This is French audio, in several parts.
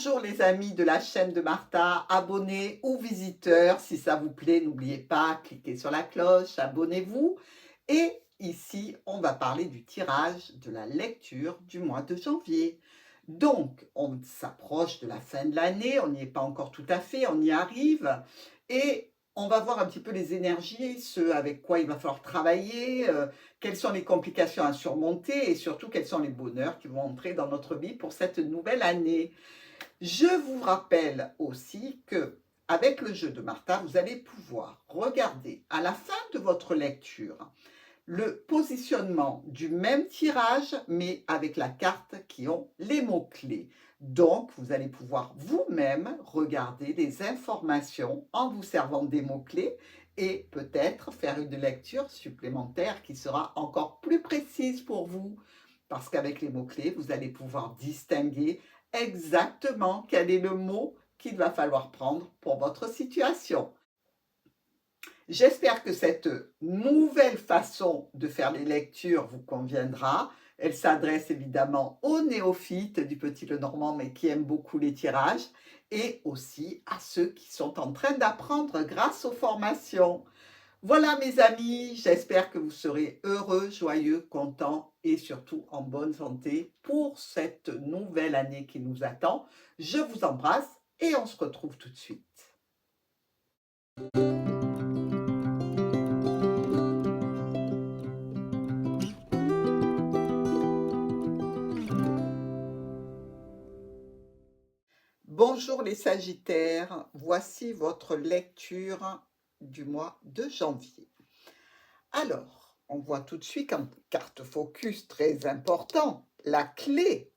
Bonjour les amis de la chaîne de Martha, abonnés ou visiteurs, si ça vous plaît, n'oubliez pas, cliquez sur la cloche, abonnez-vous. Et ici, on va parler du tirage de la lecture du mois de janvier. Donc, on s'approche de la fin de l'année, on n'y est pas encore tout à fait, on y arrive. Et on va voir un petit peu les énergies, ce avec quoi il va falloir travailler, quelles sont les complications à surmonter et surtout quels sont les bonheurs qui vont entrer dans notre vie pour cette nouvelle année. Je vous rappelle aussi que avec le jeu de Martha, vous allez pouvoir regarder à la fin de votre lecture le positionnement du même tirage, mais avec la carte qui ont les mots-clés. Donc, vous allez pouvoir vous-même regarder les informations en vous servant des mots-clés et peut-être faire une lecture supplémentaire qui sera encore plus précise pour vous. Parce qu'avec les mots-clés, vous allez pouvoir distinguer exactement quel est le mot qu'il va falloir prendre pour votre situation. J'espère que cette nouvelle façon de faire les lectures vous conviendra. Elle s'adresse évidemment aux néophytes du Petit Lenormand, mais qui aiment beaucoup les tirages, et aussi à ceux qui sont en train d'apprendre grâce aux formations. Voilà mes amis, j'espère que vous serez heureux, joyeux, contents et surtout en bonne santé pour cette nouvelle année qui nous attend. Je vous embrasse et on se retrouve tout de suite. Bonjour les Sagittaires, voici votre lecture du mois de janvier. Alors, on voit tout de suite en carte focus très important, la clé.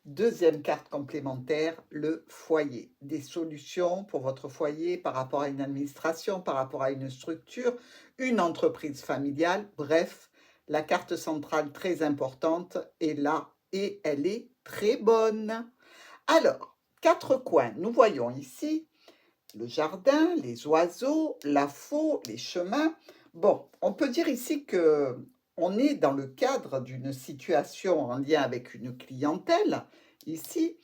Deuxième carte complémentaire, le foyer. Des solutions pour votre foyer par rapport à une administration, par rapport à une structure, une entreprise familiale. Bref, la carte centrale très importante est là et elle est très bonne. Alors, quatre coins. Nous voyons ici le jardin, les oiseaux, la faux, les chemins. Bon, on peut dire ici que on est dans le cadre d'une situation en lien avec une clientèle. Ici,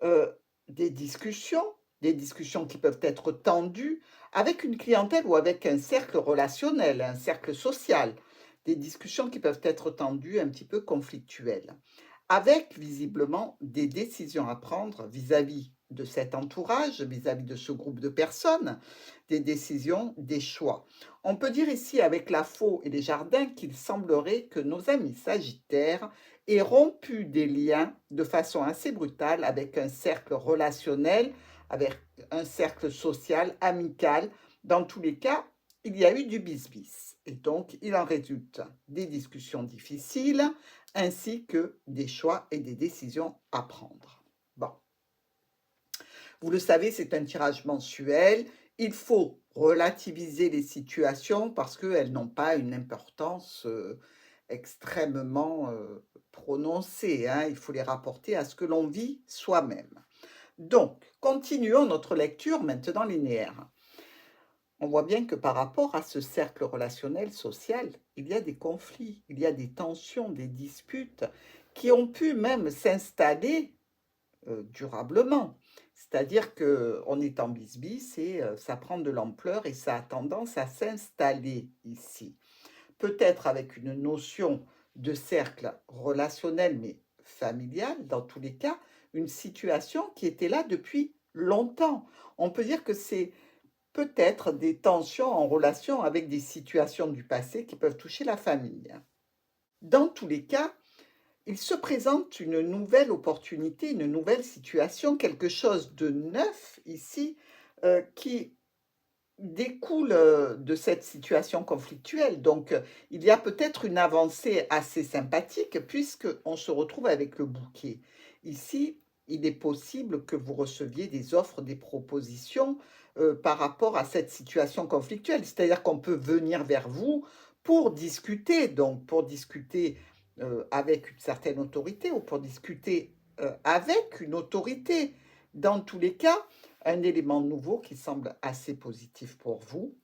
euh, des discussions qui peuvent être tendues avec une clientèle ou avec un cercle relationnel, un cercle social. Des discussions qui peuvent être tendues, un petit peu conflictuelles avec visiblement des décisions à prendre vis-à-vis de cet entourage, vis-à-vis de ce groupe de personnes, des décisions, des choix. On peut dire ici avec la faux et les jardins qu'il semblerait que nos amis sagittaires aient rompu des liens de façon assez brutale avec un cercle relationnel, avec un cercle social, amical. Dans tous les cas, il y a eu du bis-bis. Et donc, il en résulte des discussions difficiles, ainsi que des choix et des décisions à prendre. Bon, vous le savez, c'est un tirage mensuel. Il faut relativiser les situations parce qu'elles n'ont pas une importance extrêmement prononcée. Hein. Il faut les rapporter à ce que l'on vit soi-même. Donc, continuons notre lecture maintenant linéaire. On voit bien que par rapport à ce cercle relationnel social, il y a des conflits, il y a des tensions, des disputes qui ont pu même s'installer durablement. C'est-à-dire qu'on est en bis-bis et ça prend de l'ampleur et ça a tendance à s'installer ici. Peut-être avec une notion de cercle relationnel mais familial, dans tous les cas, une situation qui était là depuis longtemps. On peut dire que c'est peut-être des tensions en relation avec des situations du passé qui peuvent toucher la famille. Dans tous les cas, il se présente une nouvelle opportunité, une nouvelle situation, quelque chose de neuf ici qui découle de cette situation conflictuelle. Donc, il y a peut-être une avancée assez sympathique puisqu'on se retrouve avec le bouquet. Ici, il est possible que vous receviez des offres, des propositions par rapport à cette situation conflictuelle. C'est-à-dire qu'on peut venir vers vous pour discuter, donc pour discuter avec une certaine autorité ou pour discuter avec une autorité. Dans tous les cas, un élément nouveau qui semble assez positif pour vous,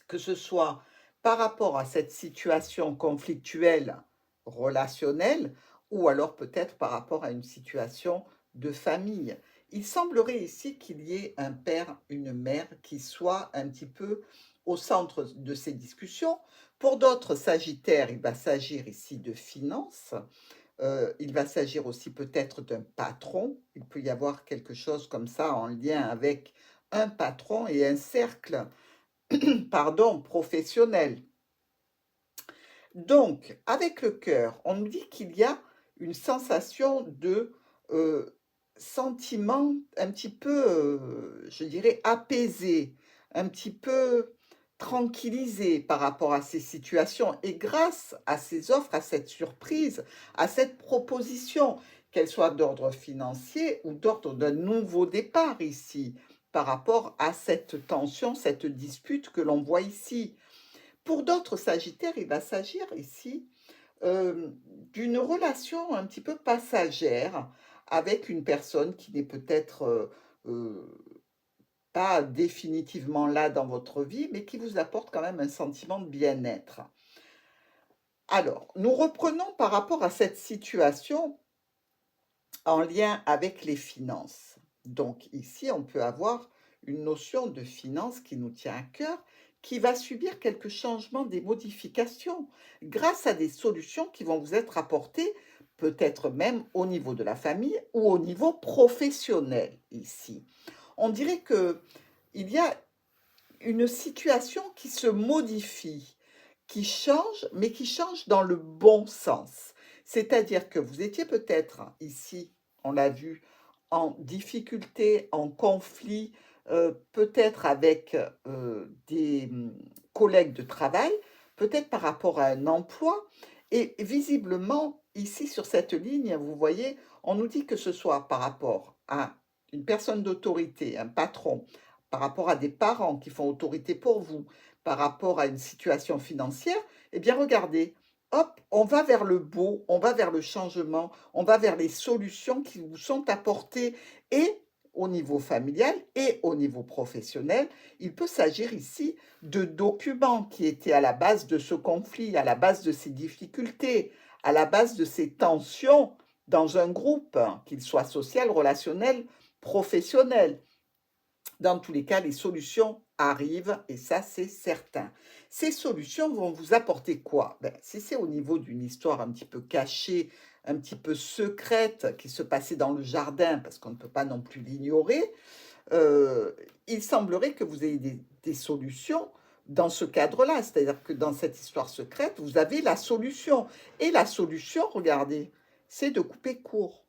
que ce soit par rapport à cette situation conflictuelle relationnelle ou alors peut-être par rapport à une situation de famille. il semblerait ici qu'il y ait un père, une mère qui soit un petit peu au centre de ces discussions. Pour d'autres Sagittaires, il va s'agir ici de finances. Il va s'agir aussi peut-être d'un patron. Il peut y avoir quelque chose comme ça en lien avec un patron et un cercle, pardon, professionnel. Donc, avec le cœur, on nous dit qu'il y a une sensation de sentiment un petit peu, je dirais, apaisé, un petit peu tranquillisé par rapport à ces situations. Et grâce à ces offres, à cette surprise, à cette proposition, qu'elle soit d'ordre financier ou d'ordre d'un nouveau départ ici, par rapport à cette tension, cette dispute que l'on voit ici. Pour d'autres Sagittaires, il va s'agir ici d'une relation un petit peu passagère avec une personne qui n'est peut-être pas définitivement là dans votre vie, mais qui vous apporte quand même un sentiment de bien-être. Alors, nous reprenons par rapport à cette situation en lien avec les finances. Donc ici, on peut avoir une notion de finance qui nous tient à cœur, qui va subir quelques changements, des modifications, grâce à des solutions qui vont vous être apportées, peut-être même au niveau de la famille ou au niveau professionnel ici. On dirait que il y a une situation qui se modifie, qui change, mais qui change dans le bon sens. C'est-à-dire que vous étiez peut-être ici, on l'a vu, en difficulté, en conflit, peut-être avec des collègues de travail, peut-être par rapport à un emploi. Et visiblement, ici sur cette ligne, vous voyez, on nous dit que ce soit par rapport à une personne d'autorité, un patron, par rapport à des parents qui font autorité pour vous, par rapport à une situation financière, eh bien regardez, hop, on va vers le beau, on va vers le changement, on va vers les solutions qui vous sont apportées et au niveau familial et au niveau professionnel. Il peut s'agir ici de documents qui étaient à la base de ce conflit, à la base de ces difficultés, à la base de ces tensions dans un groupe, qu'il soit social, relationnel, professionnel. Dans tous les cas, les solutions arrivent et ça, c'est certain. Ces solutions vont vous apporter quoi? Ben, si c'est au niveau d'une histoire un petit peu cachée, un petit peu secrète qui se passait dans le jardin, parce qu'on ne peut pas non plus l'ignorer, euh, il semblerait que vous ayez des solutions dans ce cadre-là. C'est-à-dire que dans cette histoire secrète, vous avez la solution. Et la solution, regardez, c'est de couper court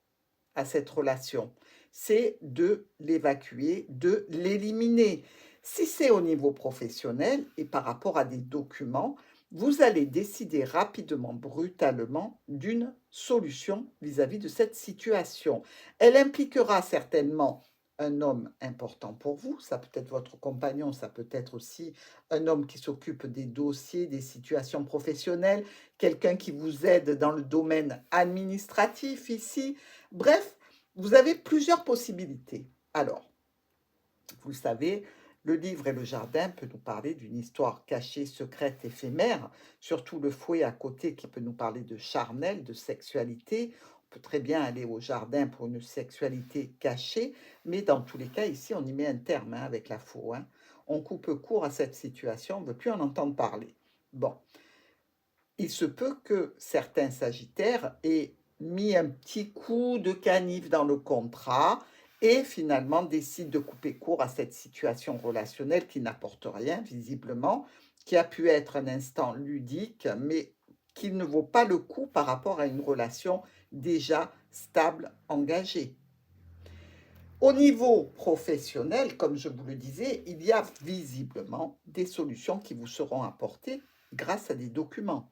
à cette relation, c'est de l'évacuer, de l'éliminer. Si c'est au niveau professionnel et par rapport à des documents, vous allez décider rapidement, brutalement, d'une solution vis-à-vis de cette situation. Elle impliquera certainement un homme important pour vous, ça peut être votre compagnon, ça peut être aussi un homme qui s'occupe des dossiers, des situations professionnelles, quelqu'un qui vous aide dans le domaine administratif ici. Bref, vous avez plusieurs possibilités. Alors, vous le savez, le livre et le jardin peut nous parler d'une histoire cachée, secrète, éphémère, surtout le fouet à côté qui peut nous parler de charnel, de sexualité. On peut très bien aller au jardin pour une sexualité cachée, mais dans tous les cas, ici, on y met un terme avec la faux. On coupe court à cette situation, on ne veut plus en entendre parler. Bon, il se peut que certains Sagittaires aient mis un petit coup de canif dans le contrat et finalement décident de couper court à cette situation relationnelle qui n'apporte rien, visiblement, qui a pu être un instant ludique, mais qui ne vaut pas le coup par rapport à une relation déjà stable, engagée. Au niveau professionnel, comme je vous le disais, il y a visiblement des solutions qui vous seront apportées grâce à des documents,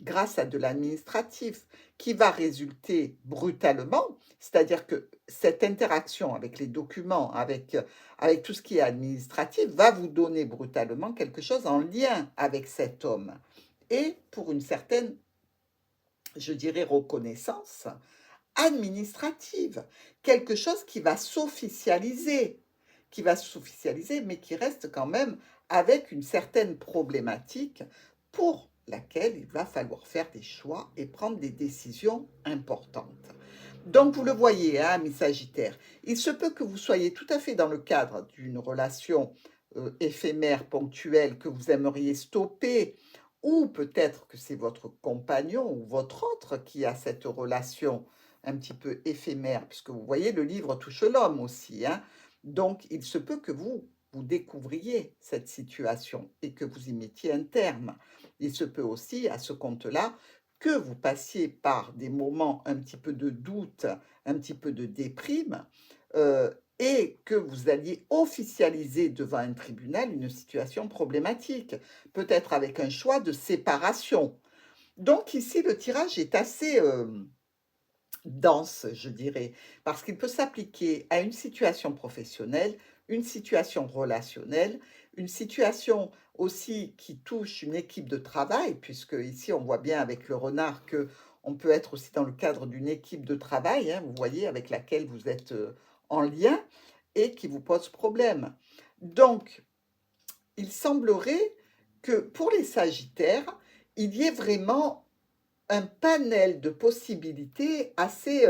grâce à de l'administratif, qui va résulter brutalement, c'est-à-dire que cette interaction avec les documents, avec tout ce qui est administratif, va vous donner brutalement quelque chose en lien avec cet homme. Et pour une certaine, je dirais, reconnaissance, administrative, quelque chose qui va s'officialiser, mais qui reste quand même avec une certaine problématique pour laquelle il va falloir faire des choix et prendre des décisions importantes. Donc, vous le voyez, hein, mes Sagittaires, il se peut que vous soyez tout à fait dans le cadre d'une relation éphémère, ponctuelle, que vous aimeriez stopper, ou peut-être que c'est votre compagnon ou votre autre qui a cette relation un petit peu éphémère, puisque vous voyez, le livre touche l'homme aussi, hein. Donc, il se peut que vous découvriez cette situation et que vous y mettiez un terme. Il se peut aussi, à ce compte-là, que vous passiez par des moments un petit peu de doute, un petit peu de déprime, et que vous alliez officialiser devant un tribunal une situation problématique, peut-être avec un choix de séparation. Donc ici, le tirage est assez, dense, je dirais, parce qu'il peut s'appliquer à une situation professionnelle, une situation relationnelle, une situation aussi qui touche une équipe de travail, puisque ici on voit bien avec le renard que on peut être aussi dans le cadre d'une équipe de travail, hein, vous voyez, avec laquelle vous êtes en lien et qui vous pose problème. Donc, il semblerait que pour les Sagittaires, il y ait vraiment un panel de possibilités assez,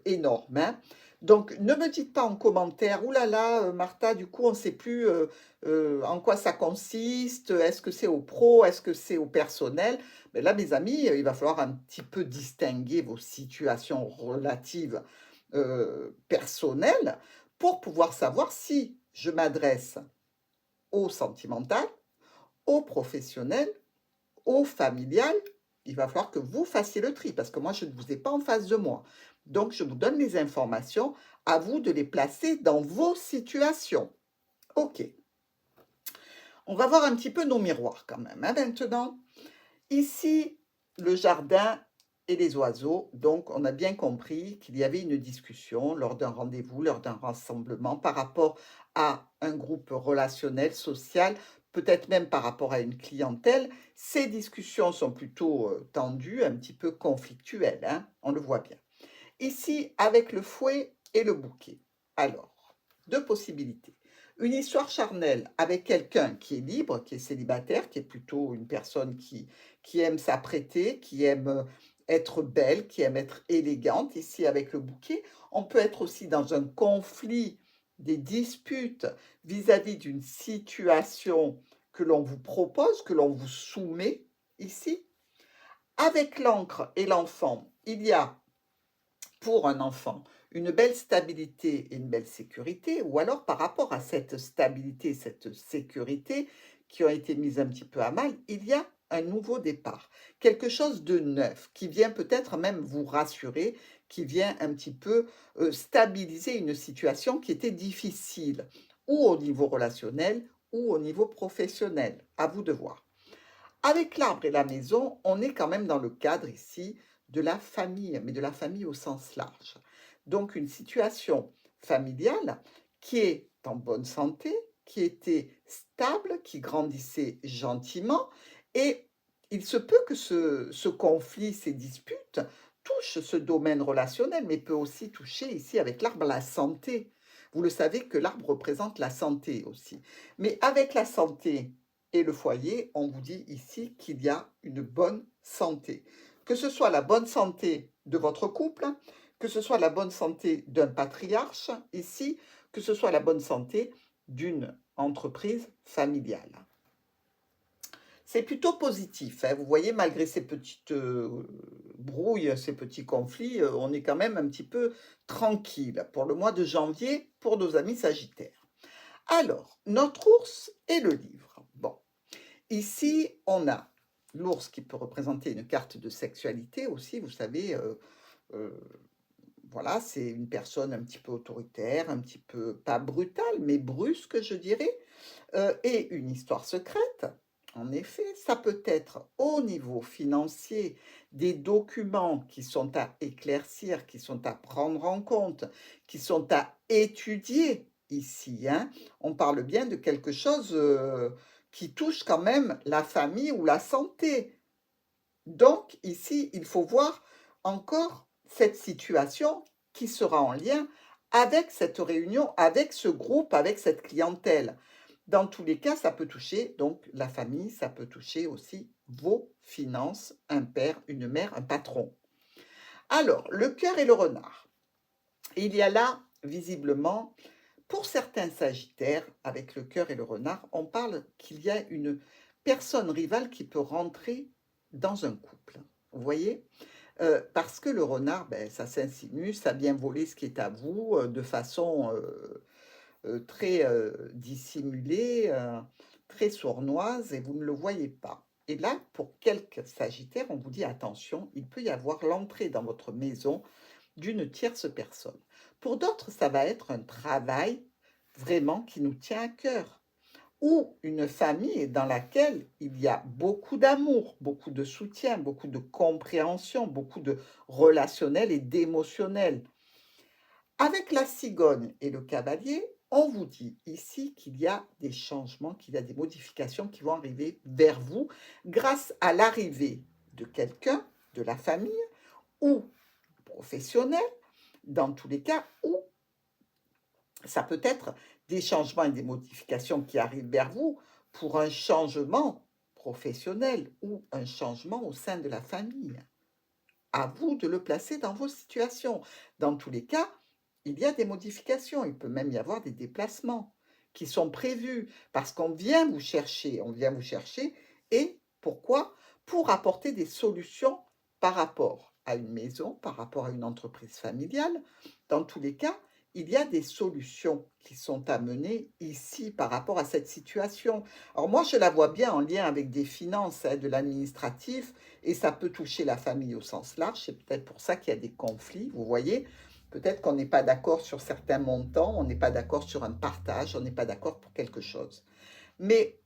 énorme, hein. Donc ne me dites pas en commentaire: «Ouh là là, Martha, du coup, on ne sait plus, en quoi ça consiste. Est-ce que c'est au pro? Est-ce que c'est au personnel?» Mais là, mes amis, il va falloir un petit peu distinguer vos situations relatives, personnelles, pour pouvoir savoir si je m'adresse au sentimental, au professionnel, au familial. Il va falloir que vous fassiez le tri parce que moi, je ne vous ai pas en face de moi. Donc, je vous donne les informations, à vous de les placer dans vos situations. OK. On va voir un petit peu nos miroirs quand même, hein, maintenant. Ici, le jardin et les oiseaux. Donc, on a bien compris qu'il y avait une discussion lors d'un rendez-vous, lors d'un rassemblement par rapport à un groupe relationnel, social, peut-être même par rapport à une clientèle. Ces discussions sont plutôt tendues, un petit peu conflictuelles, hein, on le voit bien. Ici, avec le fouet et le bouquet. Alors, deux possibilités. Une histoire charnelle avec quelqu'un qui est libre, qui est célibataire, qui est plutôt une personne qui aime s'apprêter, qui aime être belle, qui aime être élégante. Ici, avec le bouquet, on peut être aussi dans un conflit, des disputes vis-à-vis d'une situation que l'on vous propose, que l'on vous soumet ici. Avec l'encre et l'enfant, il y a pour un enfant une belle stabilité et une belle sécurité, ou alors par rapport à cette stabilité, cette sécurité qui ont été mises un petit peu à mal, il y a un nouveau départ, quelque chose de neuf qui vient peut-être même vous rassurer, qui vient un petit peu stabiliser une situation qui était difficile, ou au niveau relationnel, ou au niveau professionnel. À vous de voir. Avec l'arbre et la maison, on est quand même dans le cadre ici de la famille, mais de la famille au sens large. Donc une situation familiale qui est en bonne santé, qui était stable, qui grandissait gentiment, et il se peut que ce conflit, ces disputes, touchent ce domaine relationnel, mais peut aussi toucher ici avec l'arbre la santé. Vous le savez que l'arbre représente la santé aussi. Mais avec la santé, et le foyer, on vous dit ici qu'il y a une bonne santé. Que ce soit la bonne santé de votre couple, que ce soit la bonne santé d'un patriarche ici, que ce soit la bonne santé d'une entreprise familiale. C'est plutôt positif, hein. Vous voyez, malgré ces petites brouilles, ces petits conflits, on est quand même un petit peu tranquille pour le mois de janvier pour nos amis Sagittaires. Alors, notre ours et le livre. Bon, ici, on a l'ours qui peut représenter une carte de sexualité aussi, vous savez, heu, voilà, c'est une personne un petit peu autoritaire, un petit peu, pas brutale, mais brusque, je dirais, et une histoire secrète. En effet, ça peut être au niveau financier, des documents qui sont à éclaircir, qui sont à prendre en compte, qui sont à étudier ici, hein. On parle bien de quelque chose, qui touche quand même la famille ou la santé. Donc ici, il faut voir encore cette situation qui sera en lien avec cette réunion, avec ce groupe, avec cette clientèle. Dans tous les cas, ça peut toucher donc la famille, ça peut toucher aussi vos finances, un père, une mère, un patron. Alors, le cœur et le renard. il y a là, visiblement, pour certains sagittaires, avec le cœur et le renard, on parle qu'il y a une personne rivale qui peut rentrer dans un couple. Vous voyez? Parce que le renard, ben, ça s'insinue, ça vient voler ce qui est à vous de façon très dissimulée, très sournoise, et vous ne le voyez pas. Et là, pour quelques sagittaires, on vous dit attention, il peut y avoir l'entrée dans votre maison d'une tierce personne. Pour d'autres, ça va être un travail vraiment qui nous tient à cœur, ou une famille dans laquelle il y a beaucoup d'amour, beaucoup de soutien, beaucoup de compréhension, beaucoup de relationnel et d'émotionnel. Avec la cigogne et le cavalier, on vous dit ici qu'il y a des changements, qu'il y a des modifications qui vont arriver vers vous grâce à l'arrivée de quelqu'un, de la famille ou professionnel, dans tous les cas, ou ça peut être des changements et des modifications qui arrivent vers vous pour un changement professionnel ou un changement au sein de la famille. À vous de le placer dans vos situations. Dans tous les cas, il y a des modifications, il peut même y avoir des déplacements qui sont prévus parce qu'on vient vous chercher et pourquoi? Pour apporter des solutions par rapport à une maison, par rapport à une entreprise familiale. Dans tous les cas, il y a des solutions qui sont amenées ici par rapport à cette situation. Alors moi, je la vois bien en lien avec des finances, hein, de l'administratif, et ça peut toucher la famille au sens large. C'est peut-être pour ça qu'il y a des conflits, vous voyez. Peut-être qu'on n'est pas d'accord sur certains montants, on n'est pas d'accord sur un partage, on n'est pas d'accord pour quelque chose. Mais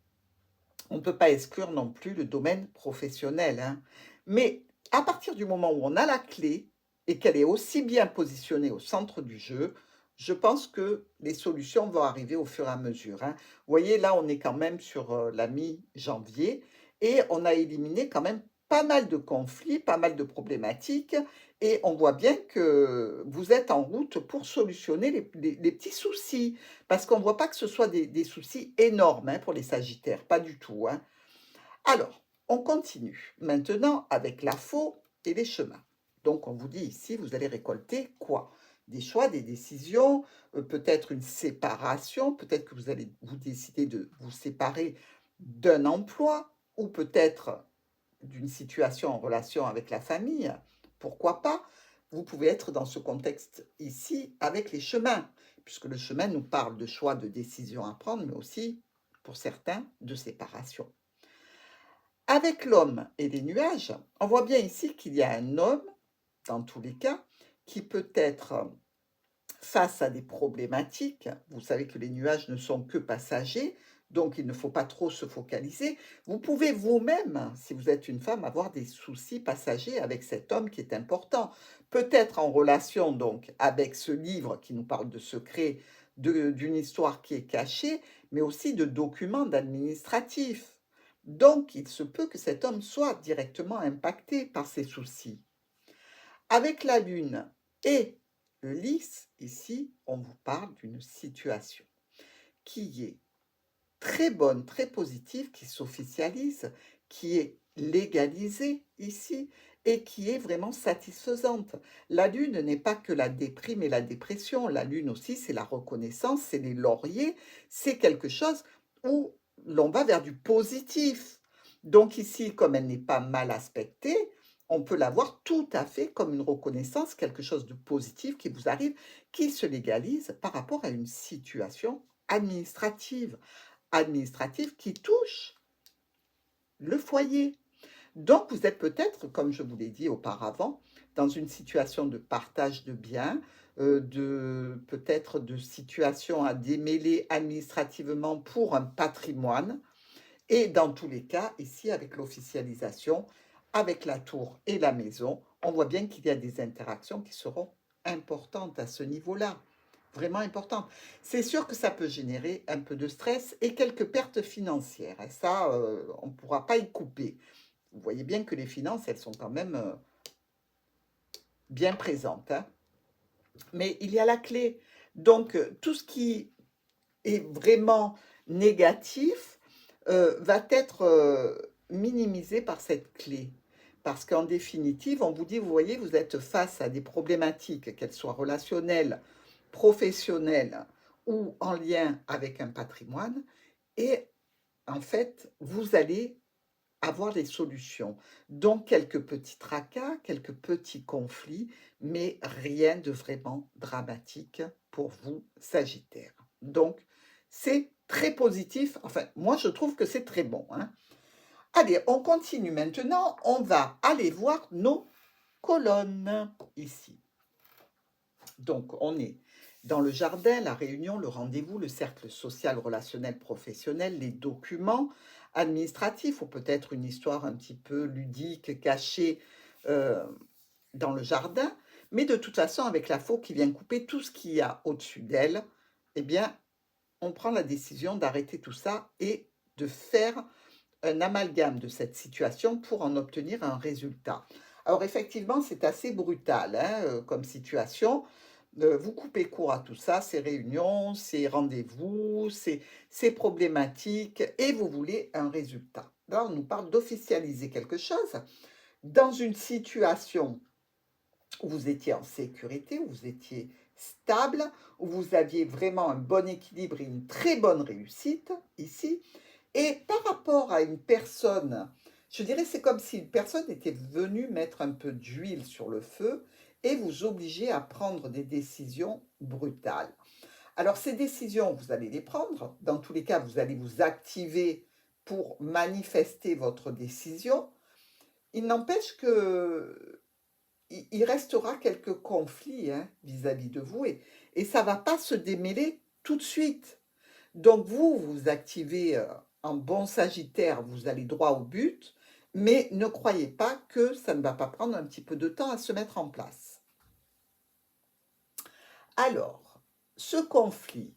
on ne peut pas exclure non plus le domaine professionnel, hein. Mais à partir du moment où on a la clé et qu'elle est aussi bien positionnée au centre du jeu, je pense que les solutions vont arriver au fur et à mesure, hein. Vous voyez, là, on est quand même sur la mi-janvier et on a éliminé quand même pas mal de conflits, pas mal de problématiques, et on voit bien que vous êtes en route pour solutionner les petits soucis. Parce qu'on ne voit pas que ce soit des soucis énormes, hein, pour les sagittaires, pas du tout, hein. Alors, on continue maintenant avec la faux et les chemins. Donc, on vous dit ici, vous allez récolter quoi? Des choix, des décisions, peut-être une séparation, peut-être que vous allez vous décider de vous séparer d'un emploi, ou peut-être d'une situation en relation avec la famille, pourquoi pas? Vous pouvez être dans ce contexte ici avec les chemins, puisque le chemin nous parle de choix, de décisions à prendre, mais aussi, pour certains, de séparation. Avec l'homme et les nuages, on voit bien ici qu'il y a un homme, dans tous les cas, qui peut être face à des problématiques. Vous savez que les nuages ne sont que passagers, donc il ne faut pas trop se focaliser. Vous pouvez vous-même, si vous êtes une femme, avoir des soucis passagers avec cet homme qui est important. Peut-être en relation donc avec ce livre qui nous parle de secrets, d'une histoire qui est cachée, mais aussi de documents administratifs. Donc il se peut que cet homme soit directement impacté par ces soucis. Avec la lune et le lys, ici, on vous parle d'une situation qui est très bonne, très positive, qui s'officialise, qui est légalisée ici et qui est vraiment satisfaisante. La lune n'est pas que la déprime et la dépression. La lune aussi, c'est la reconnaissance, c'est les lauriers, c'est quelque chose où l'on va vers du positif. Donc ici, comme elle n'est pas mal aspectée, on peut la voir tout à fait comme une reconnaissance, quelque chose de positif qui vous arrive, qui se légalise par rapport à une situation administrative, qui touche le foyer. Donc, vous êtes peut-être, comme je vous l'ai dit auparavant, dans une situation de partage de biens, peut-être de situation à démêler administrativement pour un patrimoine. Et dans tous les cas, ici, avec l'officialisation, avec la tour et la maison, on voit bien qu'il y a des interactions qui seront importantes à ce niveau-là, vraiment importantes. C'est sûr que ça peut générer un peu de stress et quelques pertes financières. Et ça, on ne pourra pas y couper. Vous voyez bien que les finances, elles sont quand même bien présentes, hein. Mais il y a la clé. Donc, tout ce qui est vraiment négatif va être minimisé par cette clé. Parce qu'en définitive, on vous dit, vous voyez, vous êtes face à des problématiques, qu'elles soient relationnelles, professionnelles ou en lien avec un patrimoine. Et en fait, vous allez avoir les solutions. Donc, quelques petits tracas, quelques petits conflits, mais rien de vraiment dramatique pour vous, Sagittaire. Donc, c'est très positif. Enfin, moi, je trouve que c'est très bon, hein. Allez, on continue maintenant. On va aller voir nos colonnes ici. Donc, on est dans le jardin, la réunion, le rendez-vous, le cercle social, relationnel, professionnel, les documents administratifs ou peut-être une histoire un petit peu ludique, cachée euh, dans le jardin. Mais de toute façon, avec la faux qui vient couper tout ce qu'il y a au-dessus d'elle, eh bien, on prend la décision d'arrêter tout ça et de faire un amalgame de cette situation pour en obtenir un résultat. Alors effectivement, c'est assez brutal hein, comme situation. Vous coupez court à tout ça, ces réunions, ces rendez-vous, ces problématiques, et vous voulez un résultat. Là, on nous parle d'officialiser quelque chose dans une situation où vous étiez en sécurité, où vous étiez stable, où vous aviez vraiment un bon équilibre et une très bonne réussite ici. Et par rapport à une personne, je dirais c'est comme si une personne était venue mettre un peu d'huile sur le feu et vous obliger à prendre des décisions brutales. Alors ces décisions, vous allez les prendre. Dans tous les cas, vous allez vous activer pour manifester votre décision. Il n'empêche que il restera quelques conflits hein, vis-à-vis de vous et ça ne va pas se démêler tout de suite. Donc vous, vous activez en bon Sagittaire, vous allez droit au but, mais ne croyez pas que ça ne va pas prendre un petit peu de temps à se mettre en place. Alors, ce conflit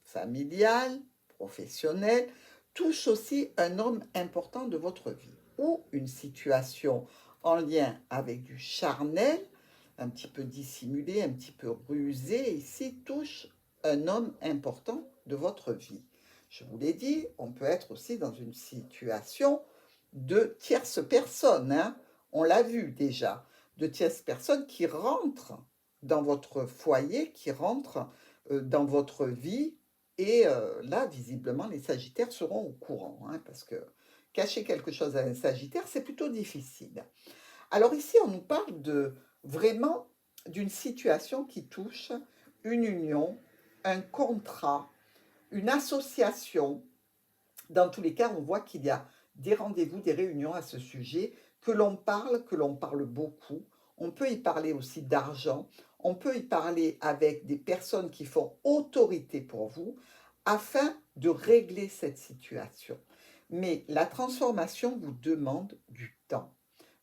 familial, professionnel, touche aussi un homme important de votre vie ou une situation en lien avec du charnel, un petit peu dissimulé, un petit peu rusé, ici touche un homme important de votre vie. Je vous l'ai dit, on peut être aussi dans une situation de tierce personne, hein. On l'a vu déjà, de tierce personne qui rentre dans votre foyer, qui rentre dans votre vie. Et là, visiblement, les Sagittaires seront au courant, hein, parce que cacher quelque chose à un Sagittaire, c'est plutôt difficile. Alors ici, on nous parle de vraiment d'une situation qui touche une union, un contrat, une association. Dans tous les cas, on voit qu'il y a des rendez-vous, des réunions à ce sujet, que l'on parle beaucoup. On peut y parler aussi d'argent. On peut y parler avec des personnes qui font autorité pour vous afin de régler cette situation. Mais la transformation vous demande du temps,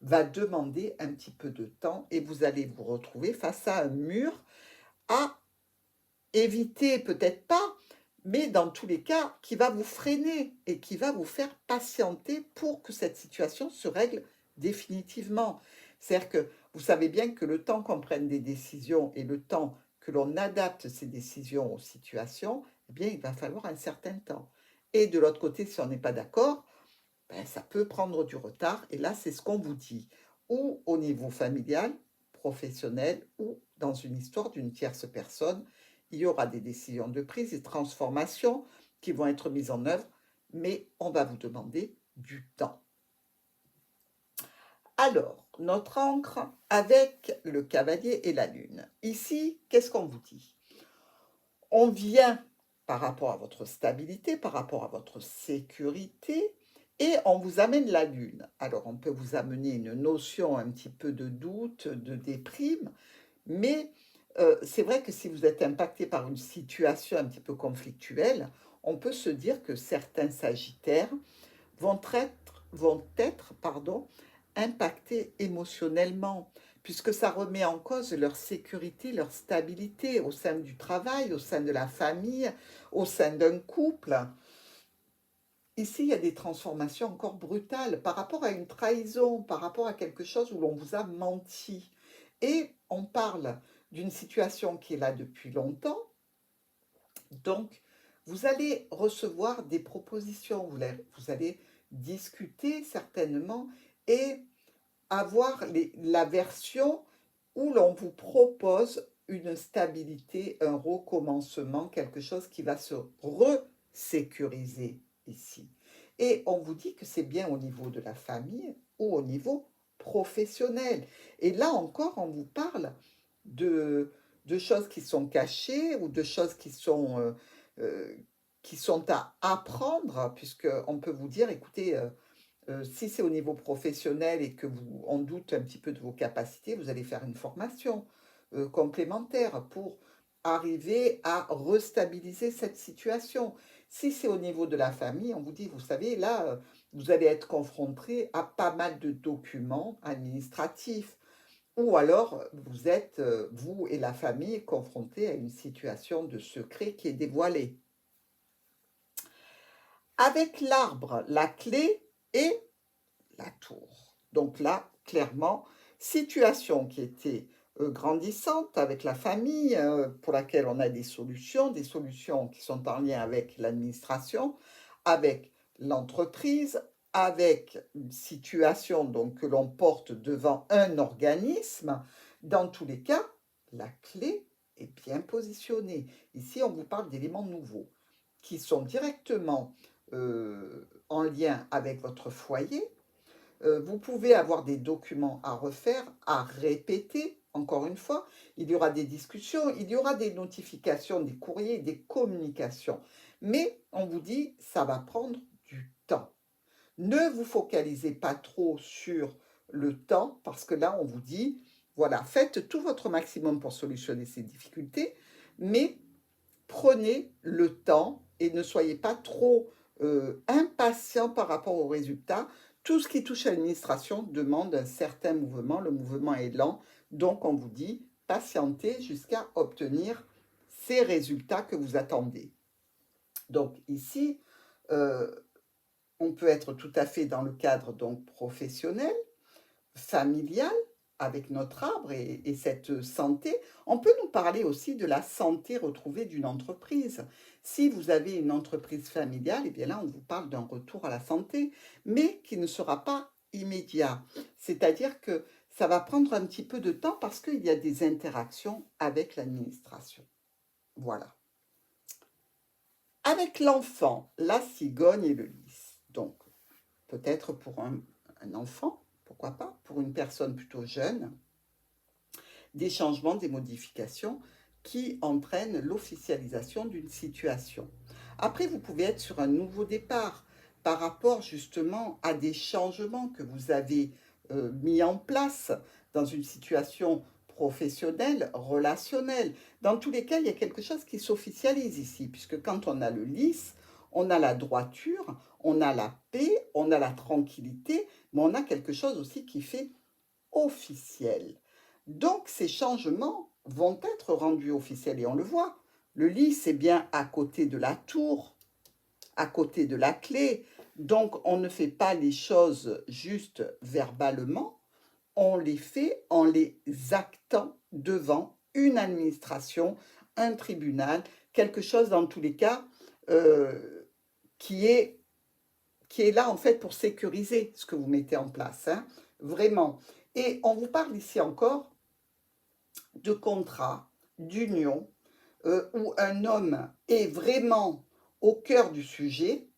va demander un petit peu de temps et vous allez vous retrouver face à un mur à éviter, peut-être pas, mais dans tous les cas, qui va vous freiner et qui va vous faire patienter pour que cette situation se règle définitivement. C'est-à-dire que vous savez bien que le temps qu'on prenne des décisions et le temps que l'on adapte ces décisions aux situations, eh bien, il va falloir un certain temps. Et de l'autre côté, si on n'est pas d'accord, ben, ça peut prendre du retard. Et là, c'est ce qu'on vous dit. Ou au niveau familial, professionnel, ou dans une histoire d'une tierce personne, il y aura des décisions de prise, des transformations qui vont être mises en œuvre, mais on va vous demander du temps. Alors, notre encre avec le cavalier et la lune. Ici, qu'est-ce qu'on vous dit? On vient par rapport à votre stabilité, par rapport à votre sécurité, et on vous amène la lune. Alors, on peut vous amener une notion un petit peu de doute, de déprime, mais c'est vrai que si vous êtes impacté par une situation un petit peu conflictuelle, on peut se dire que certains Sagittaires vont être impactés émotionnellement, puisque ça remet en cause leur sécurité, leur stabilité au sein du travail, au sein de la famille, au sein d'un couple. Ici, il y a des transformations encore brutales par rapport à une trahison, par rapport à quelque chose où l'on vous a menti. Et on parle d'une situation qui est là depuis longtemps. Donc, vous allez recevoir des propositions, vous allez discuter certainement et avoir la version où l'on vous propose une stabilité, un recommencement, quelque chose qui va se resécuriser ici. Et on vous dit que c'est bien au niveau de la famille ou au niveau professionnel. Et là encore, on vous parle de choses qui sont cachées ou de choses qui sont à apprendre, puisqu'on peut vous dire, écoutez, si c'est au niveau professionnel et que on doute un petit peu de vos capacités, vous allez faire une formation complémentaire pour arriver à restabiliser cette situation. Si c'est au niveau de la famille, on vous dit, vous savez, là, vous allez être confronté à pas mal de documents administratifs. Ou alors, vous êtes, vous et la famille, confrontés à une situation de secret qui est dévoilée. Avec l'arbre, la clé et la tour. Donc là, clairement, situation qui était grandissante avec la famille, pour laquelle on a des solutions qui sont en lien avec l'administration, avec l'entreprise, avec une situation donc, que l'on porte devant un organisme. Dans tous les cas, la clé est bien positionnée. Ici, on vous parle d'éléments nouveaux qui sont directement en lien avec votre foyer. Vous pouvez avoir des documents à refaire, à répéter. Encore une fois, il y aura des discussions, il y aura des notifications, des courriers, des communications. Mais on vous dit, ça va prendre du temps. Ne vous focalisez pas trop sur le temps, parce que là, on vous dit, voilà, faites tout votre maximum pour solutionner ces difficultés, mais prenez le temps et ne soyez pas trop impatient par rapport aux résultats. Tout ce qui touche à l'administration demande un certain mouvement. Le mouvement est lent. Donc, on vous dit, patientez jusqu'à obtenir ces résultats que vous attendez. Donc, ici, on peut être tout à fait dans le cadre donc, professionnel, familial, avec notre arbre et cette santé. On peut nous parler aussi de la santé retrouvée d'une entreprise. Si vous avez une entreprise familiale, eh bien là, on vous parle d'un retour à la santé, mais qui ne sera pas immédiat. C'est-à-dire que ça va prendre un petit peu de temps parce qu'il y a des interactions avec l'administration. Voilà. Avec l'enfant, la cigogne et le lys. Donc, peut-être pour un enfant, pourquoi pas, pour une personne plutôt jeune, des changements, des modifications qui entraînent l'officialisation d'une situation. Après, vous pouvez être sur un nouveau départ par rapport justement à des changements que vous avez mis en place dans une situation professionnelle, relationnelle. Dans tous les cas, il y a quelque chose qui s'officialise ici, puisque quand on a le lys, on a la droiture, on a la paix, on a la tranquillité, mais on a quelque chose aussi qui fait officiel. Donc, ces changements vont être rendus officiels et on le voit. Le lys est bien à côté de la tour, à côté de la clé. Donc, on ne fait pas les choses juste verbalement, on les fait en les actant devant une administration, un tribunal, quelque chose dans tous les cas qui est là en fait pour sécuriser ce que vous mettez en place, hein, vraiment. Et on vous parle ici encore de contrat, d'union, où un homme est vraiment au cœur du sujet.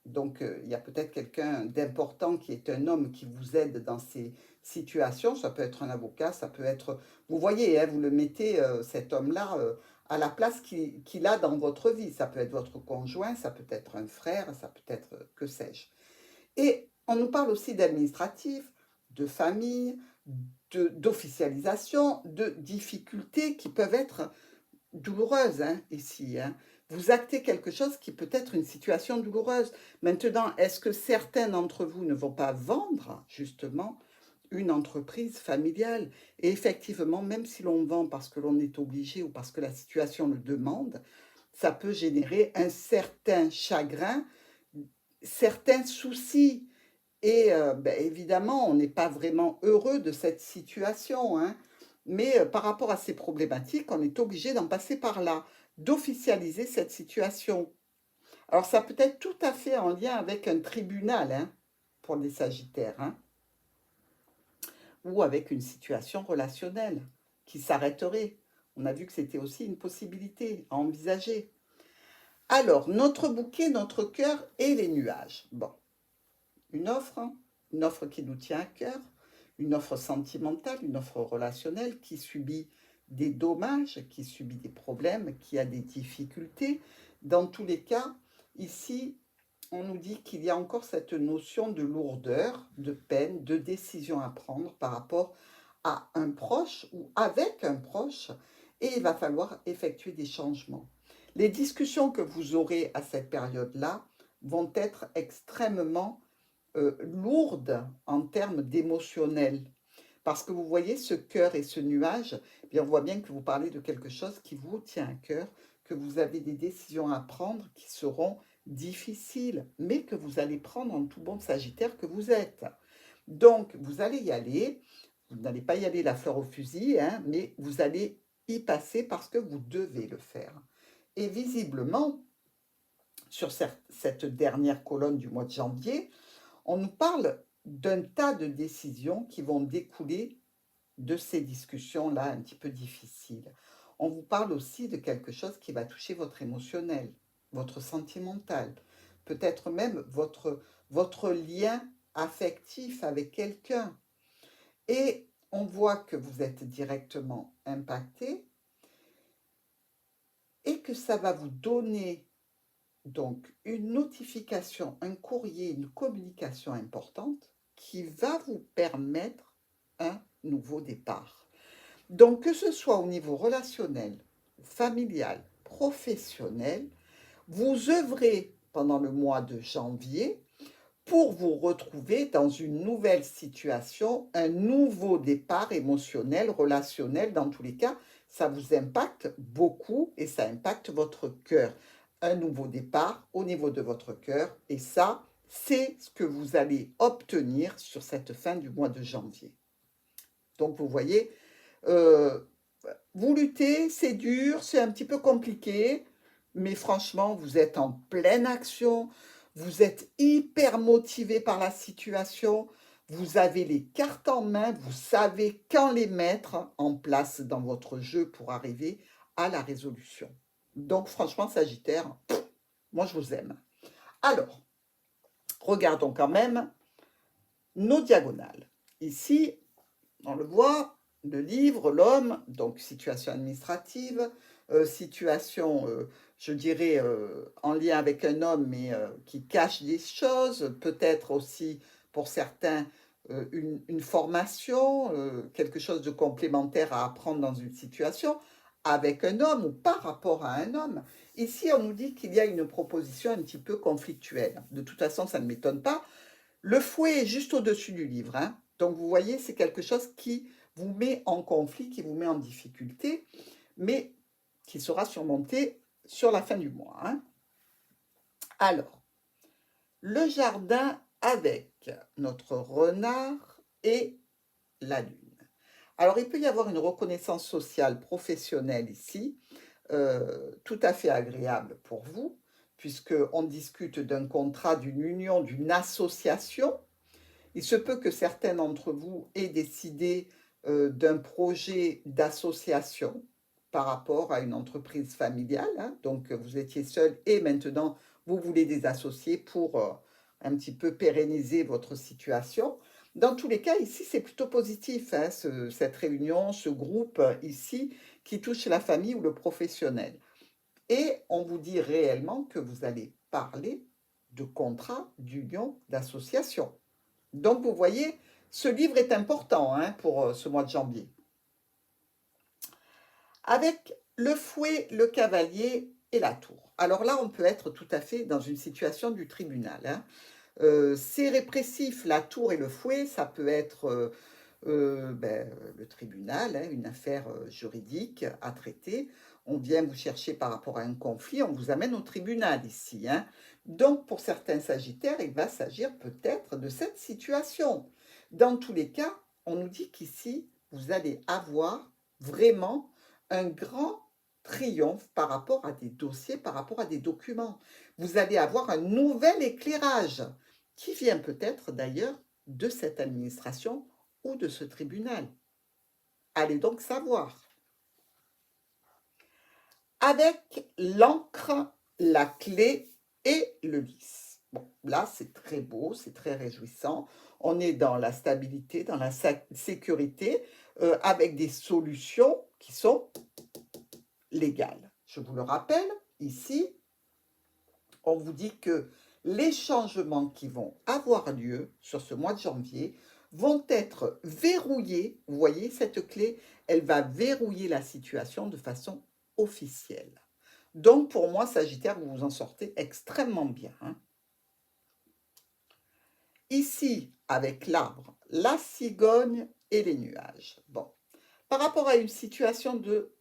Donc, il y a peut-être quelqu'un d'important qui est un homme qui vous aide dans ces situations. Ça peut être un avocat, ça peut être... Vous voyez, hein, vous le mettez, cet homme-là, à la place qu'il a dans votre vie. Ça peut être votre conjoint, ça peut être un frère, ça peut être que sais-je. Et on nous parle aussi d'administratif, de famille, d'officialisation, de difficultés qui peuvent être douloureuses hein, ici. Hein. Vous actez quelque chose qui peut être une situation douloureuse. Maintenant, est-ce que certains d'entre vous ne vont pas vendre justement une entreprise familiale? Et effectivement, même si l'on vend parce que l'on est obligé ou parce que la situation le demande, ça peut générer un certain chagrin, certains soucis. Et évidemment, on n'est pas vraiment heureux de cette situation, hein. Mais par rapport à ces problématiques, on est obligé d'en passer par là, d'officialiser cette situation. Alors ça peut être tout à fait en lien avec un tribunal hein, pour les Sagittaires. Hein. ou avec une situation relationnelle qui s'arrêterait. On a vu que c'était aussi une possibilité à envisager. Alors, notre bouquet, notre cœur et les nuages. Bon, une offre, hein, une offre qui nous tient à cœur, une offre sentimentale, une offre relationnelle qui subit des dommages, qui subit des problèmes, qui a des difficultés. Dans tous les cas, ici, on nous dit qu'il y a encore cette notion de lourdeur, de peine, de décision à prendre par rapport à un proche ou avec un proche, et il va falloir effectuer des changements. Les discussions que vous aurez à cette période-là vont être extrêmement lourdes en termes d'émotionnel. Parce que vous voyez ce cœur et ce nuage, eh bien on voit bien que vous parlez de quelque chose qui vous tient à cœur, que vous avez des décisions à prendre qui seront difficiles, mais que vous allez prendre en tout bon Sagittaire que vous êtes. Donc, vous allez y aller, vous n'allez pas y aller la fleur au fusil, hein, mais vous allez y passer parce que vous devez le faire. Et visiblement, sur cette dernière colonne du mois de janvier, on nous parle d'un tas de décisions qui vont découler de ces discussions-là un petit peu difficiles. On vous parle aussi de quelque chose qui va toucher votre émotionnel, votre sentimental, peut-être même votre lien affectif avec quelqu'un. Et on voit que vous êtes directement impacté et que ça va vous donner donc une notification, un courrier, une communication importante qui va vous permettre un nouveau départ. Donc que ce soit au niveau relationnel, familial, professionnel, vous œuvrez pendant le mois de janvier pour vous retrouver dans une nouvelle situation, un nouveau départ émotionnel, relationnel, dans tous les cas, ça vous impacte beaucoup et ça impacte votre cœur. Un nouveau départ au niveau de votre cœur et ça, c'est ce que vous allez obtenir sur cette fin du mois de janvier. Donc vous voyez, vous luttez, c'est dur, c'est un petit peu compliqué, mais franchement, vous êtes en pleine action, vous êtes hyper motivé par la situation, vous avez les cartes en main, vous savez quand les mettre en place dans votre jeu pour arriver à la résolution. Donc franchement, Sagittaire, moi je vous aime. Alors, regardons quand même nos diagonales. Ici, on le voit, le livre, l'homme, donc situation administrative, situation, je dirais, en lien avec un homme, mais qui cache des choses, peut-être aussi pour certains une formation, quelque chose de complémentaire à apprendre dans une situation avec un homme ou par rapport à un homme. Ici, on nous dit qu'il y a une proposition un petit peu conflictuelle. De toute façon, ça ne m'étonne pas. Le fouet est juste au-dessus du livre, hein. Donc vous voyez, c'est quelque chose qui vous met en conflit, qui vous met en difficulté, mais qui sera surmonté sur la fin du mois, hein. Alors, le jardin avec notre renard et la lune. Alors, il peut y avoir une reconnaissance sociale professionnelle ici, tout à fait agréable pour vous, puisqu'on discute d'un contrat, d'une union, d'une association. Il se peut que certains d'entre vous aient décidé d'un projet d'association par rapport à une entreprise familiale, hein. Donc, vous étiez seul et maintenant, vous voulez des associés pour un petit peu pérenniser votre situation. Dans tous les cas, ici, c'est plutôt positif, hein, cette réunion, ce groupe ici qui touche la famille ou le professionnel. Et on vous dit réellement que vous allez parler de contrat, d'union, d'association. Donc, vous voyez, ce livre est important, hein, pour ce mois de janvier. Avec le fouet, le cavalier et la tour. Alors là, on peut être tout à fait dans une situation du tribunal, hein. C'est répressif, la tour et le fouet, ça peut être le tribunal, hein, une affaire juridique à traiter. On vient vous chercher par rapport à un conflit, on vous amène au tribunal ici, hein. Donc, pour certains Sagittaires, il va s'agir peut-être de cette situation. Dans tous les cas, on nous dit qu'ici, vous allez avoir vraiment un grand triomphe par rapport à des dossiers, par rapport à des documents. Vous allez avoir un nouvel éclairage qui vient peut-être d'ailleurs de cette administration ou de ce tribunal. Allez donc savoir. Avec l'encre, la clé et le lys. Bon, là, c'est très beau, c'est très réjouissant. On est dans la stabilité, dans la sécurité, avec des solutions qui sont légales. Je vous le rappelle, ici, on vous dit que les changements qui vont avoir lieu sur ce mois de janvier vont être verrouillés. Vous voyez, cette clé, elle va verrouiller la situation de façon officielle. Donc, pour moi, Sagittaire, vous vous en sortez extrêmement bien. Hein. Ici, avec l'arbre, la cigogne et les nuages. Bon, par rapport à une situation de,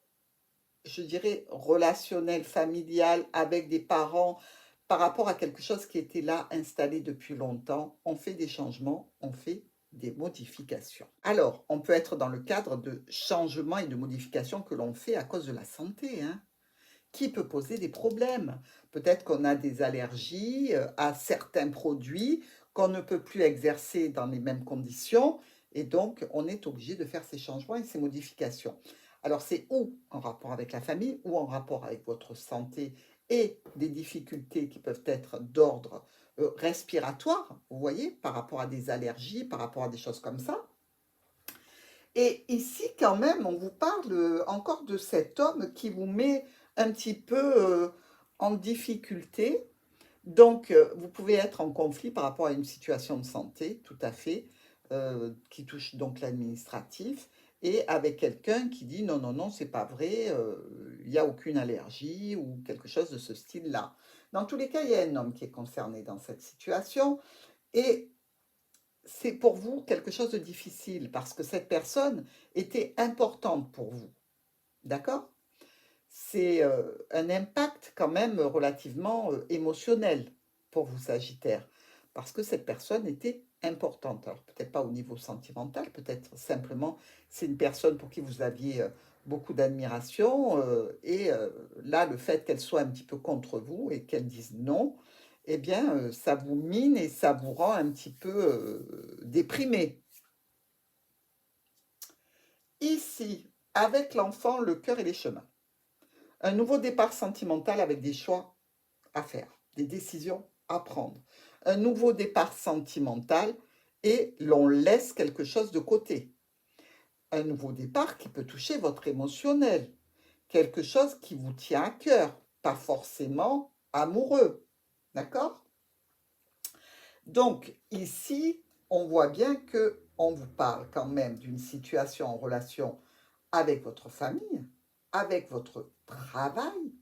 je dirais, relationnelle, familiale, avec des parents, par rapport à quelque chose qui était là, installé depuis longtemps, on fait des changements, on fait des modifications. Alors, on peut être dans le cadre de changements et de modifications que l'on fait à cause de la santé, hein, qui peut poser des problèmes. Peut-être qu'on a des allergies à certains produits qu'on ne peut plus exercer dans les mêmes conditions, et donc on est obligé de faire ces changements et ces modifications. Alors c'est ou en rapport avec la famille, ou en rapport avec votre santé et des difficultés qui peuvent être d'ordre respiratoire, vous voyez, par rapport à des allergies, par rapport à des choses comme ça. Et ici, quand même, on vous parle encore de cet homme qui vous met un petit peu en difficulté. Donc, vous pouvez être en conflit par rapport à une situation de santé, tout à fait, qui touche donc l'administratif, et avec quelqu'un qui dit non, non, non, c'est pas vrai, il n'y a aucune allergie ou quelque chose de ce style-là. Dans tous les cas, il y a un homme qui est concerné dans cette situation, et c'est pour vous quelque chose de difficile parce que cette personne était importante pour vous. D'accord? C'est un impact quand même relativement émotionnel pour vous, Sagittaire, parce que cette personne était importante. Alors peut-être pas au niveau sentimental, peut-être simplement c'est une personne pour qui vous aviez beaucoup d'admiration et là, le fait qu'elle soit un petit peu contre vous et qu'elle dise non, eh bien, ça vous mine et ça vous rend un petit peu déprimé. Ici, avec l'enfant, le cœur et les chemins. Un nouveau départ sentimental avec des choix à faire, des décisions à prendre. Un nouveau départ sentimental et l'on laisse quelque chose de côté. Un nouveau départ qui peut toucher votre émotionnel. Quelque chose qui vous tient à cœur, pas forcément amoureux. D'accord? Donc ici, on voit bien que on vous parle quand même d'une situation en relation avec votre famille, avec votre travail,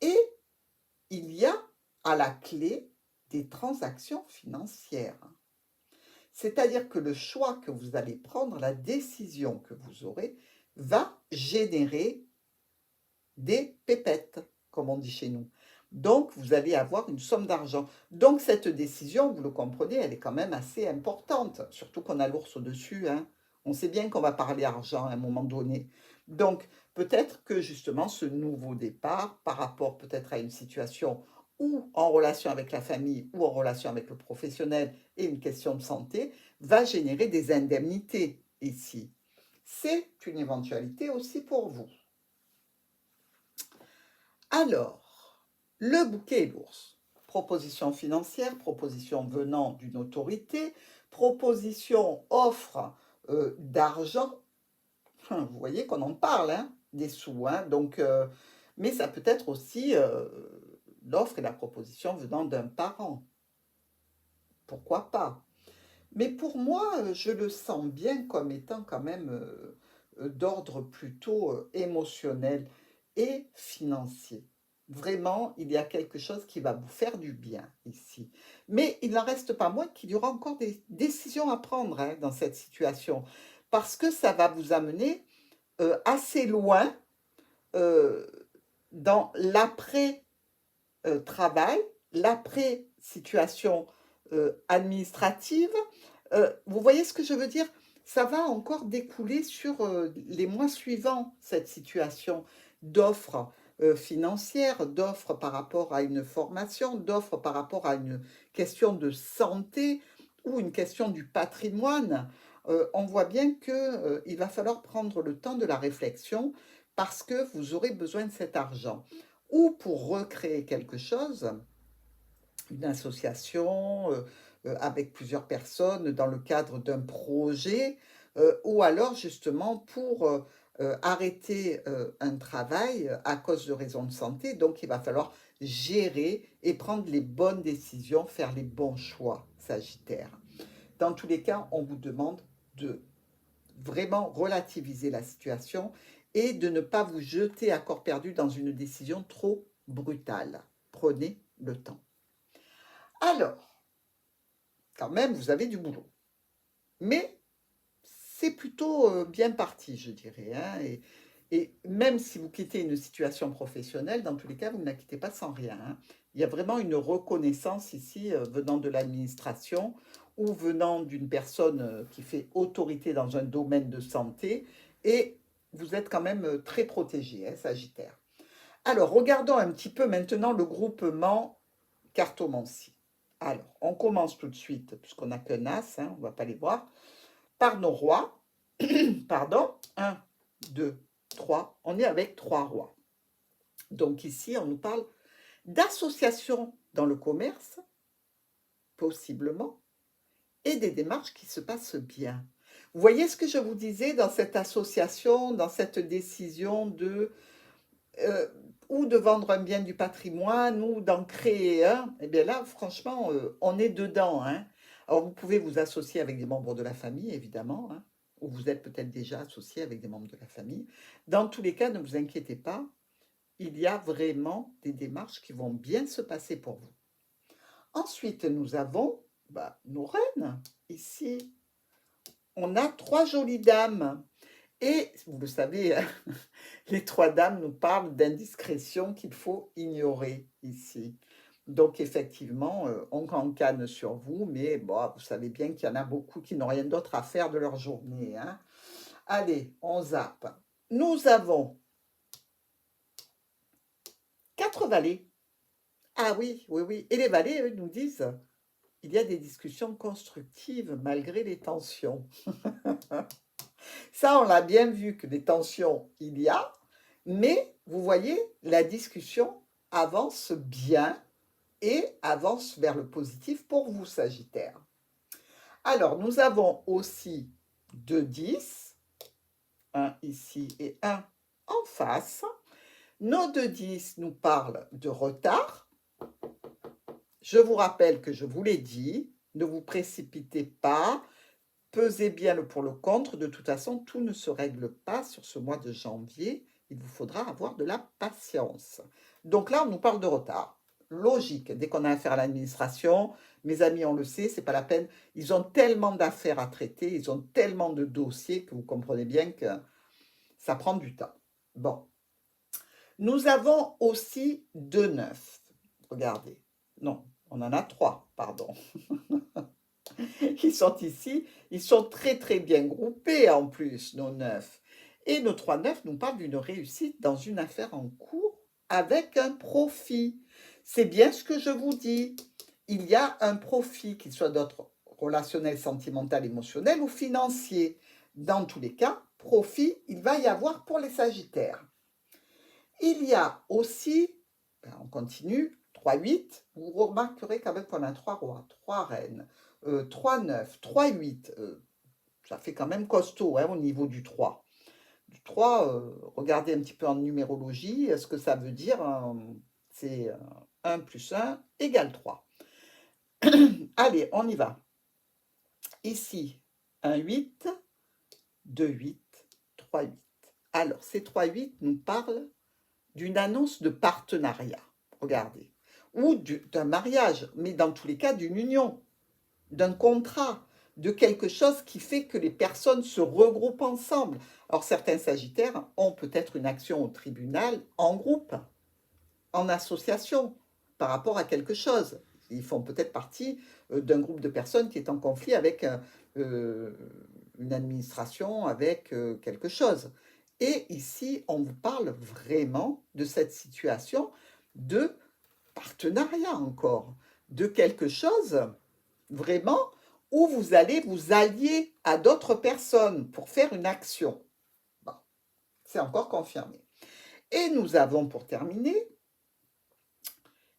et il y a à la clé des transactions financières. C'est-à-dire que le choix que vous allez prendre, la décision que vous aurez, va générer des pépettes, comme on dit chez nous. Donc, vous allez avoir une somme d'argent. Donc, cette décision, vous le comprenez, elle est quand même assez importante, surtout qu'on a l'ours au-dessus. Hein. On sait bien qu'on va parler argent à un moment donné. Donc, peut-être que justement, ce nouveau départ, par rapport peut-être à une situation ou en relation avec la famille ou en relation avec le professionnel et une question de santé, va générer des indemnités ici. C'est une éventualité aussi pour vous. Alors, le bouquet et l'ours. Proposition financière, proposition venant d'une autorité, proposition offre d'argent. Vous voyez qu'on en parle, hein, des sous. Hein, donc, mais ça peut être aussi l'offre et la proposition venant d'un parent. Pourquoi pas? Mais pour moi, je le sens bien comme étant quand même d'ordre plutôt émotionnel et financier. Vraiment, il y a quelque chose qui va vous faire du bien ici. Mais il n'en reste pas moins qu'il y aura encore des décisions à prendre hein, dans cette situation, parce que ça va vous amener assez loin euh, dans l'après-travail, l'après-situation administrative. Vous voyez ce que je veux dire? Ça va encore découler sur les mois suivants, cette situation d'offres financières, d'offres par rapport à une formation, d'offres par rapport à une question de santé ou une question du patrimoine. on voit bien que, il va falloir prendre le temps de la réflexion parce que vous aurez besoin de cet argent. Ou pour recréer quelque chose, une association, avec plusieurs personnes dans le cadre d'un projet, ou alors justement pour, arrêter, un travail à cause de raisons de santé. Donc il va falloir gérer et prendre les bonnes décisions, faire les bons choix, Sagittaire. Dans tous les cas, on vous demande de vraiment relativiser la situation et de ne pas vous jeter à corps perdu dans une décision trop brutale. Prenez le temps. Alors, quand même, vous avez du boulot. Mais c'est plutôt bien parti, je dirais, hein, et même si vous quittez une situation professionnelle, dans tous les cas, vous ne la quittez pas sans rien, hein. Il y a vraiment une reconnaissance ici venant de l'administration ou venant d'une personne qui fait autorité dans un domaine de santé et vous êtes quand même très protégé, hein, Sagittaire. Alors, regardons un petit peu maintenant le groupement cartomancie. Alors, on commence tout de suite, puisqu'on n'a qu'un as, hein, on ne va pas les voir, par nos rois. Pardon, un, 2, 3. On est avec 3 rois. Donc ici, on nous parle d'associations dans le commerce, possiblement, et des démarches qui se passent bien. Vous voyez ce que je vous disais dans cette association, dans cette décision de ou de vendre un bien du patrimoine ou d'en créer un, eh bien là, franchement, on est dedans, hein. Alors, vous pouvez vous associer avec des membres de la famille, évidemment, hein, ou vous êtes peut-être déjà associé avec des membres de la famille. Dans tous les cas, ne vous inquiétez pas, il y a vraiment des démarches qui vont bien se passer pour vous. Ensuite, nous avons nos reines. Ici, on a 3 jolies dames. Et vous le savez, les 3 dames nous parlent d'indiscrétion qu'il faut ignorer ici. Donc effectivement, on cancane sur vous, mais bon, vous savez bien qu'il y en a beaucoup qui n'ont rien d'autre à faire de leur journée, hein. Allez, on zappe. Nous avons 4 valets. Ah oui, oui, oui. Et les valets, eux, nous disent, il y a des discussions constructives malgré les tensions. Ça, on l'a bien vu que des tensions, il y a, mais vous voyez, la discussion avance bien et avance vers le positif pour vous, Sagittaire. Alors, nous avons aussi 2 10, un ici et un en face. Nos 2 10 nous parlent de retard. Je vous rappelle que je vous l'ai dit, ne vous précipitez pas, pesez bien le pour le contre. De toute façon, tout ne se règle pas sur ce mois de janvier. Il vous faudra avoir de la patience. Donc là, on nous parle de retard. Logique, dès qu'on a affaire à l'administration, mes amis, on le sait, c'est pas la peine. Ils ont tellement d'affaires à traiter, ils ont tellement de dossiers que vous comprenez bien que ça prend du temps. Bon. Nous avons aussi 2 9. Regardez. Non, on en a 3, pardon. Ils sont ici, ils sont très très bien groupés en plus, nos 9. Et nos 3 9 nous parlent d'une réussite dans une affaire en cours avec un profit. C'est bien ce que je vous dis. Il y a un profit, qu'il soit d'autre relationnel, sentimental, émotionnel ou financier. Dans tous les cas, profit, il va y avoir pour les Sagittaires. Il y a aussi, on continue, 3 8. Vous remarquerez quand même qu'on a 3 rois, 3 reines. 3, 9, 3, 8, ça fait quand même costaud hein, au niveau du 3. Du 3, regardez un petit peu en numérologie, ce que ça veut dire, c'est 1 plus 1 égale 3. Allez, on y va. Ici, 1, 8, 2, 8, 3, 8. Alors, ces 3, 8 nous parlent d'une annonce de partenariat, regardez, ou d'un mariage, mais dans tous les cas d'une union, d'un contrat, de quelque chose qui fait que les personnes se regroupent ensemble. Alors certains Sagittaires ont peut-être une action au tribunal en groupe, en association, par rapport à quelque chose. Ils font peut-être partie d'un groupe de personnes qui est en conflit avec une administration, avec quelque chose. Et ici, on vous parle vraiment de cette situation de partenariat encore, de quelque chose vraiment ou vous allez vous allier à d'autres personnes pour faire une action. Bon, c'est encore confirmé. Et nous avons pour terminer,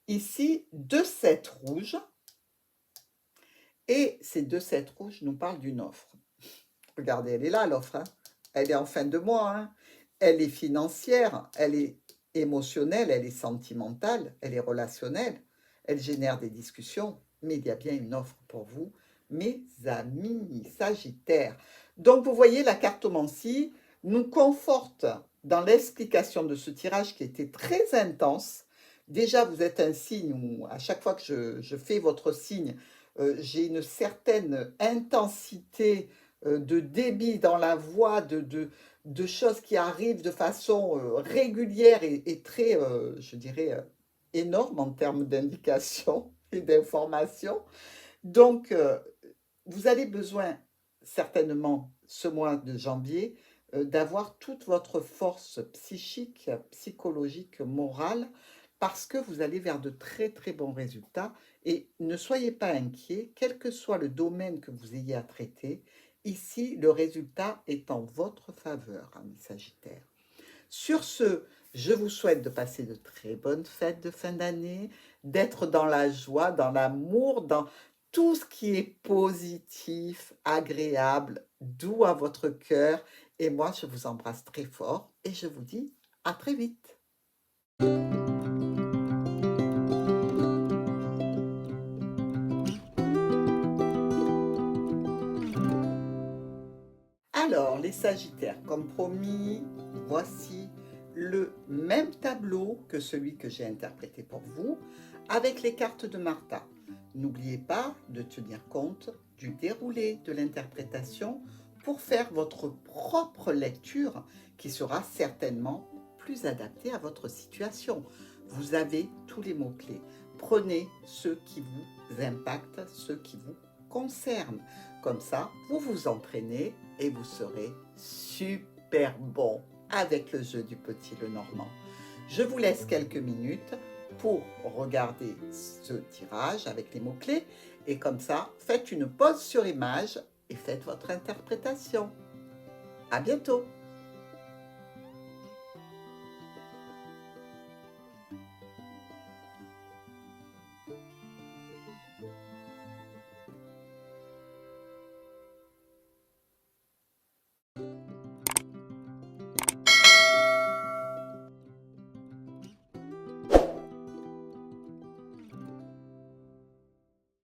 ici, 2 7 rouges. Et ces 2 7 rouges nous parlent d'une offre. Regardez, elle est là l'offre, hein. Elle est en fin de mois, hein. Elle est financière, elle est émotionnelle, elle est sentimentale, elle est relationnelle, elle génère des discussions, mais il y a bien une offre pour vous, mes amis Sagittaires. Donc vous voyez, la cartomancie nous conforte dans l'explication de ce tirage qui était très intense. Déjà, vous êtes un signe où à chaque fois que je fais votre signe, j'ai une certaine intensité de débit dans la voix, de choses qui arrivent de façon régulière et très, je dirais, énorme en termes d'indications et d'informations. Donc, vous avez besoin certainement, ce mois de janvier, d'avoir toute votre force psychique, psychologique, morale, parce que vous allez vers de très très bons résultats. Et ne soyez pas inquiets, quel que soit le domaine que vous ayez à traiter, ici, le résultat est en votre faveur, amis Sagittaires. Sur ce, je vous souhaite de passer de très bonnes fêtes de fin d'année, d'être dans la joie, dans l'amour, dans tout ce qui est positif, agréable, doux à votre cœur. Et moi, je vous embrasse très fort et je vous dis à très vite. Alors, les Sagittaires, comme promis, voici le même tableau que celui que j'ai interprété pour vous, avec les cartes de Martha. N'oubliez pas de tenir compte du déroulé de l'interprétation pour faire votre propre lecture qui sera certainement plus adaptée à votre situation. Vous avez tous les mots-clés. Prenez ceux qui vous impactent, ceux qui vous concernent. Comme ça, vous vous entraînez et vous serez super bon avec le jeu du petit Lenormand. Je vous laisse quelques minutes pour regarder ce tirage avec les mots-clés et comme ça, faites une pause sur image et faites votre interprétation. À bientôt!